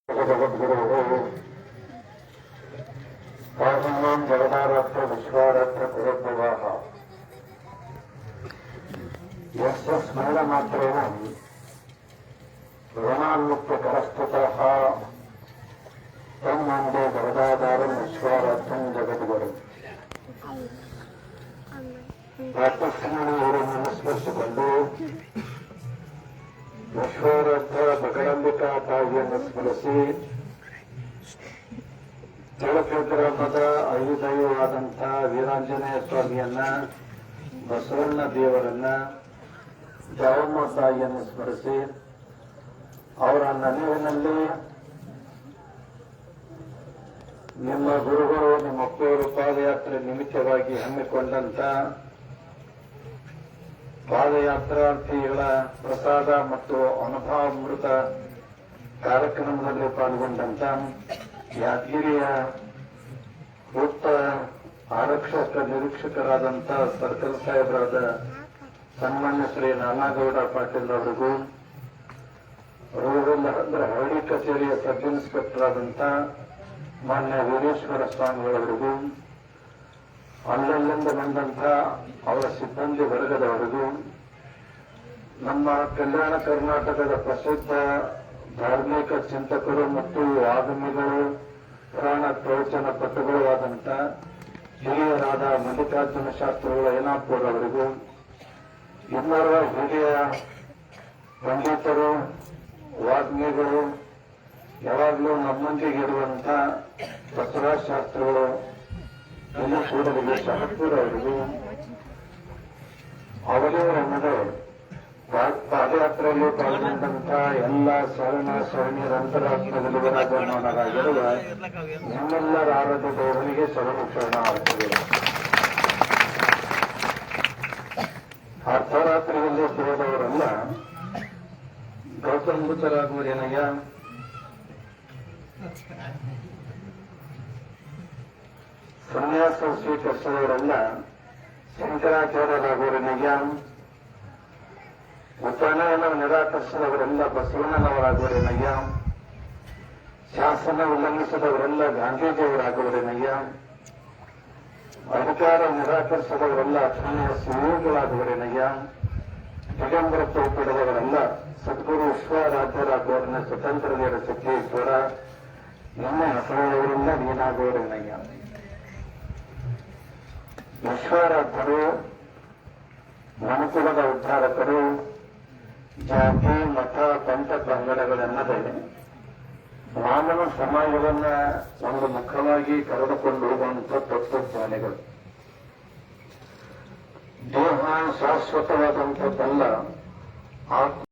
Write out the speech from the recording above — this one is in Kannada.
ಜಗದ್ಗುರು ಪಾರ್ವಣ್ಯಂ ಜಗದಾರತ್ರ ವಿಶ್ವಾರತ್ರ ಕುಲಭವಾಹ ಯಸ್ಯ ಸ್ಮರಣ ಮಾತ್ರೇಣ ಋಣಾನ್ಮುಕ್ತ ಕರಸ್ತತಃ ತನ್ಮಂದೇ ಜಗದಾಧಾರಂ ವಿಶ್ವಾರಾಧ್ಯಂ ಜಗದ್ಗುರು ಪ್ರಾತಃಸ್ಮರಣೆ ಇವರನ್ನು ಸ್ಮರಿಸಿಕೊಂಡು ವಿಶ್ವಾರಾಧ್ಯ ಬಗಡಂಬಿಕಾ ತಾಯಿಯನ್ನು ಸ್ಮರಿಸಿ ಜಲಕ್ಷೇತ್ರದ ಐದೈವಾದಂಥ ವೀರಾಂಜನೇಯ ಸ್ವಾಮಿಯನ್ನ, ಬಸವಣ್ಣ ದೇವರನ್ನ, ಜಾವಮ್ಮ ತಾಯಿಯನ್ನು ಸ್ಮರಿಸಿ ಅವರ ನೆನಪಿನಲ್ಲಿ ನಿಮ್ಮ ಗುರುಗಳು ನಿಮ್ಮ ಅಪ್ಪವರು ಪಾದಯಾತ್ರೆ ನಿಮಿತ್ತವಾಗಿ ಹಮ್ಮಿಕೊಂಡಂತ ಪಾದಯಾತ್ರಾರ್ಥಿಗಳ ಪ್ರಸಾದ ಮತ್ತು ಅನುಭವಾಮೃತ ಕಾರ್ಯಕ್ರಮದಲ್ಲಿ ಪಾಲ್ಗೊಂಡಂತ ಯಾದಗಿರಿಯ ವೃತ್ತ ಆರಕ್ಷಕ ನಿರೀಕ್ಷಕರಾದಂಥ ಸರ್ಕಲ್ ಸಾಹೇಬರಾದ ಸನ್ಮಾನ್ಯ ಶ್ರೀ ನಾನಾಗೌಡ ಪಾಟೀಲ್ ಅವರಿಗೂ, ರೂರಲ್ ಅಂದ್ರೆ ಹಳ್ಳಿ ಕಚೇರಿಯ ಸಬ್ ಇನ್ಸ್ಪೆಕ್ಟರ್ ಆದಂಥ ಮಾನ್ಯ ವೀರೇಶ್ವರ ಸ್ವಾಮಿಗಳವರಿಗೂ, ಅಲ್ಲಲ್ಲಿಂದ ಬಂದಂಥ ಅವರ ಸಿಬ್ಬಂದಿ ವರ್ಗದವರಿಗೂ, ನಮ್ಮ ಕಲ್ಯಾಣ ಕರ್ನಾಟಕದ ಪ್ರಸಿದ್ಧ ಧಾರ್ಮಿಕ ಚಿಂತಕರು ಮತ್ತು ಆಗಮಿಗಳು, ಪುರಾಣ ಪ್ರವಚನ ಪಟುಗಳು ಆದಂಥ ಹಿರಿಯರಾದ ಮಲ್ಲಿಕಾರ್ಜುನ ಶಾಸ್ತ್ರಿಗಳ ಏನಾಪುರ ಅವರಿಗೂ, ಇನ್ನೋರ್ವ ಹಿರಿಯ ಪಂಡಿತರು, ವಾಗ್ಮಿಗಳು, ಯಾವಾಗಲೂ ನಮ್ಮೊಂದಿಗೆ ಇರುವಂಥ ಬಸವರಾಜ ಶಾಸ್ತ್ರಿಗಳು ಇಲ್ಲಿ ಕೂಡಲಿಗೆ ಶಹಪುರ ಅವರಿಗೂ, ಅವರೇ ಪಾದಯಾತ್ರೆಯಲ್ಲಿ ಪಾಲ್ಗೊಂಡಂತ ಎಲ್ಲ ಶರಣ ಶರಣಿಯರ ಅಂತರಾತ್ಮದಲ್ಲಿ ವಿರಾಜಮಾನರಾಗಿರುವ ನಿಮ್ಮೆಲ್ಲರ ಆರಾಧ್ಯ ದೇವರಿಗೆ ಶರಣ ಆಗ್ತದೆ. ಅರ್ಧರಾತ್ರಿಯಲ್ಲಿ ಹೋದವರೆಲ್ಲ ಗೌತಮ ಬುದ್ಧರಾಗುವುದೇನಯ್ಯ, ಸನ್ಯಾಸ ಸ್ವೀಕರಿಸಿದವರೆಲ್ಲ ಶಂಕರಾಚಾರ್ಯರಾಗುವರೇನಯ್ಯ, ಉಪನಯನ ನಿರಾಕರಿಸಿದವರೆಲ್ಲ ಬಸವಣ್ಣನವರಾಗುವರೇನಯ್ಯ, ಶಾಸನ ಉಲ್ಲಂಘಿಸಿದವರೆಲ್ಲ ಗಾಂಧೀಜಿಯವರಾಗುವರೇನಯ್ಯ, ಅಧಿಕಾರ ನಿರಾಕರಿಸಿದವರೆಲ್ಲ ಅಕ್ಷಣೀಯ ಸಿಂಹಗಳಾಗುವರೇನಯ್ಯ, ದಿಗಂಬರತ್ವ ಪಡೆದವರೆಲ್ಲ ಸದ್ಗುರು ವಿಶ್ವರಾಧ್ಯರಾಗುವರನ್ನ ಸ್ವತಂತ್ರ ವೀರ ಸಿದ್ದೇಶ್ವರ, ನಿಮ್ಮ ಹೆಸರುಗಳಿಂದ ನೀನಾಗುವರೇನಯ್ಯ. ವಿಶ್ವರಾಧ್ಯರು ಮನುಕುಲದ ಉದ್ಧಾರಕರು, ಜಾತಿ ಮತ ಪಂಥ ಪಂಗಡಗಳೆನ್ನದೇ ಮಾನವ ಸಮಾಜವನ್ನ ಒಂದು ಮುಖವಾಗಿ ಕರೆದುಕೊಂಡು ಹೋಗುವಂಥ ತತ್ವಜ್ಞಾನಿಗಳು. ದೇಹ ಶಾಶ್ವತವಾದಂಥದ್ದಲ್ಲ, ಆತ್ಮ